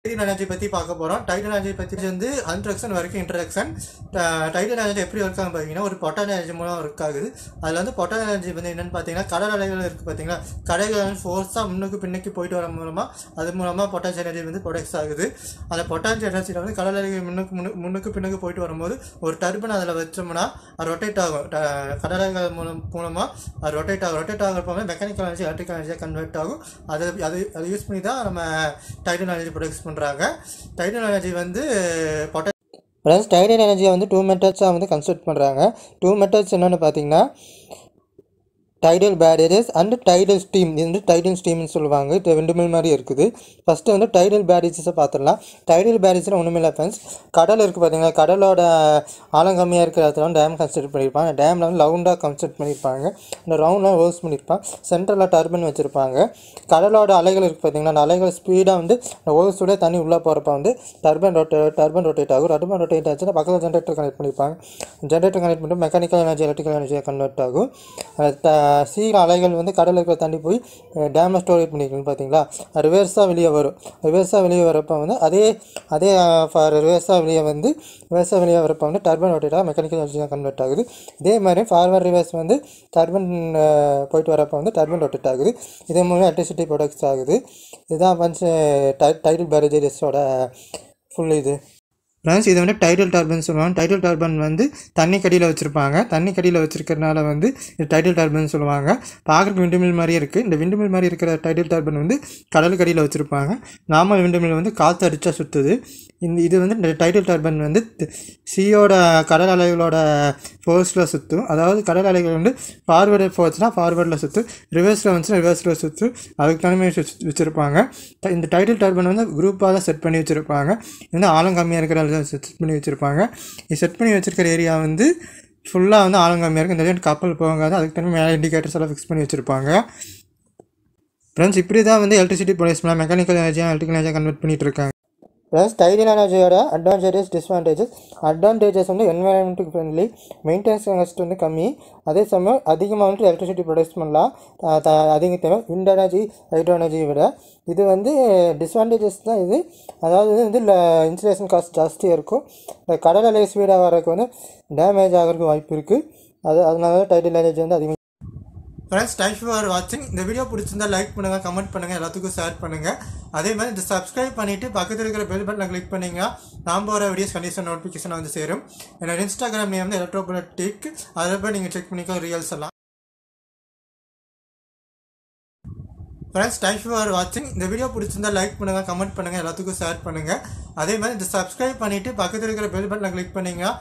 Tidal energy பற்றி பார்க்க போகிறோம். டைடல் எனர்ஜி பற்றி வந்து அன்ட்ரக்ஷன் வரைக்கும் இன்ட்ரக்ஷன். டைடல் எனர்ஜி எப்படி ஒர்க் ஆகும் பார்த்தீங்கன்னா, ஒரு பொட்டான் எனர்ஜி மூலம் ஒர்க் ஆகுது. அதில் வந்து பொட்டான் எனர்ஜி வந்து என்னென்னு பார்த்தீங்கன்னா, கடல் அலைகள் இருக்குது பார்த்தீங்களா, கடல்கள் ஃபோர்ஸாக முன்னுக்கு பின்னுக்கு போயிட்டு வர மூலமாக அது மூலமாக பொட்டான்ஸ் எனர்ஜி வந்து ப்ரொடக்ட்ஸ் ஆகுது. அந்த பொட்டான்ஸ் எனர்ஜியில் வந்து கடல் அலைகள் முன்னுக்கு பின்னுக்கு போயிட்டு வரும்போது ஒரு டர்பன் அதில் வச்சோம்னா அது ரொட்டேட் ஆகும். கடல் அலைகள் மூலமாக அது ரொட்டேட் ஆகிறப்போ மெக்கானிக்கல் எனர்ஜி எலக்ட்ரிக்கல் எனர்ஜியாக கன்வெர்ட் ஆகும். அதை யூஸ் பண்ணி தான் நம்ம டைடல் எனர்ஜி ப்ரொடக்ட்ஸ் பண்ணுறாங்க. டைடல் எனர்ஜி வந்து டைடல் எனர்ஜியை வந்து 2 மெத்தட்ஸாக வந்து கன்ஸ்ட்ரக்ட் பண்ணுறாங்க. 2 மெத்தட்ஸ் என்னென்னு பார்த்தீங்கன்னா, டைடல் பேரேஜஸ் அண்ட் டைடல் ஸ்டீம். இது வந்து டைடல் ஸ்டீம்னு சொல்லுவாங்க. இது ரெண்டு மாதிரி இருக்குது. ஃபஸ்ட்டு வந்து டைடல் பேரேஜஸை பார்த்துடலாம். டைடல் பேரேஜில் ஒன்றுமே இல்லை ஃப்ரெண்ட்ஸ், கடல் இருக்குது பார்த்தீங்களா, கடலோட ஆழம் கம்மியாக இருக்கிற இடத்துல வந்து டேம் கன்ஸ்ட்ரக்ட் பண்ணியிருப்பாங்க. டேமில் வந்து ரவுண்டாக கன்ஸ்ட்ரக்ட் பண்ணியிருப்பாங்க. அந்த ரவுண்டாக ஹோல்ஸ் பண்ணியிருப்பாங்க. சென்டரில் டர்பன் வச்சுருப்பாங்க. கடலோட அலைகள் இருக்குது பார்த்தீங்களா, அந்த அலைகள் ஸ்பீடாக வந்து அந்த ஹோல்ஸோட தண்ணி உள்ளே போகிறப்ப வந்து டர்பன் ரொட்டேட் ஆகும். டர்பன் ரொட்டேட் ஆச்சுன்னா பக்கத்தில் ஜென்ரேட்டர் கனெக்ட் பண்ணியிருப்பாங்க. ஜென்ரேட்டர் கனெக்ட் பண்ணிட்டு மெக்கானிக்கல் எனர்ஜி எலக்ட்ரிக்கல் எனர்ஜியாக கன்வெர்ட் ஆகும். சீர அலைகள் வந்து கடலில் இருக்கிற தண்ணி போய் டேமில் ஸ்டோரேஜ் பண்ணிக்கணும் பார்த்தீங்களா, ரிவர்ஸாக வெளியே வரும். ரிவர்ஸாக வெளியே வரப்போ வந்து அதே ரிவர்ஸாக வெளியே வரப்போ வந்து டர்பன் ரொட்டேட்டாக மெக்கானிக்கல் எனர்ஜியாக கன்வெர்ட் ஆகுது. இதே மாதிரி ஃபார்வர்ட் ரிவர்ஸ் வந்து டர்பன் போயிட்டு வரப்போ வந்து டர்பன் ரொட்டேட் ஆகுது. இதே மூலம் எலக்ட்ரிசிட்டி ப்ரொடக்ட்ஸ் ஆகுது. இதுதான் வந்து டைடல் பேரேஜஸோட ஃபுல் இது ஃப்ரெண்ட்ஸ். இது வந்து டைடல் டர்பன் சொல்லுவாங்க. டைடல் டர்பன் வந்து தண்ணி கடியில் வச்சுருப்பாங்க. தண்ணி கடியில் வச்சுருக்கிறதுனால வந்து இது டைடல் டர்பன் சொல்லுவாங்க. பார்க்குறதுக்கு விண்டுமில் மாதிரியே இருக்குது. இந்த விண்டுமில் மாதிரி இருக்கிற டைடல் டர்பன் வந்து கடல் கடியில் வச்சுருப்பாங்க. நார்மல் விண்டுமில் வந்து காற்று அடித்தா சுற்றுது. இது வந்து இந்த டைடல் டர்பன் வந்து சீயோட கடல் அலைகளோட ஃபோர்ஸில் சுற்றும். அதாவது கடல் அலைகள் வந்து ஃபார்வேர்டு ஃபோர்ஸ்னால் ஃபார்வேர்டில் சுற்றும், ரிவர்ஸில் வந்துச்சுன்னா ரிவர்ஸில் சுற்றும். அதுக்கு தனிமே வச்சுருப்பாங்க. இந்த டைடல் டர்பன் வந்து குரூப்பாக தான் செட் பண்ணி வச்சுருப்பாங்க. இது வந்து ஆழம் கம்மியாக இருக்கிற செட் பண்ணி வச்சுருப்பாங்க. இது செட் பண்ணி வச்சுருக்கிற ஏரியா வந்து ஃபுல்லாக வந்து ஆழம் கம்மியாக இருக்குது. இந்த கப்பல் போகாது. அதுக்கு தனியாக மேலே இண்டிகேட்டர்ஸ் எல்லாம் ஃபிக்ஸ் பண்ணி வச்சுருப்பாங்க. ஃப்ரெண்ட்ஸ், இப்படி தான் வந்து எலக்ட்ரிசிட்டி ப்ரொடியூஸ் பண்ணலாம். மெக்கானிக்கல் எனர்ஜியாக எலக்ட்ரிக்கல் எனர்ஜியாக கன்வெர்ட் பண்ணிகிட்டு இருக்காங்க. ப்ளஸ் டைடல் எனர்ஜியோட அட்வான்டேஜஸ் வந்து என்வரான்மெண்ட்டுக்கு ஃப்ரெண்ட்லி, மெயின்டெனன்ஸ் காஸ்ட் வந்து கம்மி, அதே சமயம் அதிகமாக வந்து எலக்ட்ரிசிட்டி ப்ரொடியூஸ் பண்ணலாம். அதிக தேவை விண்ட் எனர்ஜி ஹைட்ரோ எனர்ஜியை விட. இது வந்து டிஸ்அட்வான்டேஜஸ் தான் இது. அதாவது வந்து இன்சுலேஷன் காஸ்ட் ஜாஸ்தியாக இருக்கும். கடல் அலை ஸ்பீடாக வரதுக்கு வந்து டேமேஜ் ஆகிறதுக்கு வாய்ப்பு இருக்குது. அதனால தான் டைடல் எனர்ஜி வந்து அதிகமாக. ஃப்ரெண்ட்ஸ், தேங்க்ஸ் ஃபார் வாட்சிங். இந்த வீடியோ பிடிச்சிருந்தா லைக் பண்ணுங்கள், கமெண்ட் பண்ணுங்கள், எல்லாத்துக்கும் ஷேர் பண்ணுங்கள். அதே மாதிரி இந்த சப்ஸ்கிரைப் பண்ணிவிட்டு பக்கத்தில் இருக்கிற பெல் பட்டனை கிளிக் பண்ணிங்கன்னா நான் போகிற வீடியோஸ் கண்டிஷன் நோட்டிஃபிகேஷன் வந்து சேரும். என்னோட இன்ஸ்டாகிராம் நேம் வந்து எலக்ட்ரோபொலிட்டிக். அதில் போய் நீங்கள் செக் பண்ணிக்கோ ரியல்ஸ் எல்லாம். ஃப்ரெண்ட்ஸ், தேங்க்ஸ் ஃபார் வாட்சிங். இந்த வீடியோ பிடிச்சிருந்தா லைக் பண்ணுங்கள், கமெண்ட் பண்ணுங்கள், எல்லாத்துக்கும் ஷேர் பண்ணுங்கள். அதே மாதிரி இந்த சப்ஸ்கிரைப் பண்ணிவிட்டு பக்கத்தில் இருக்கிற பெல் பட்டனை கிளிக் பண்ணிங்கன்னா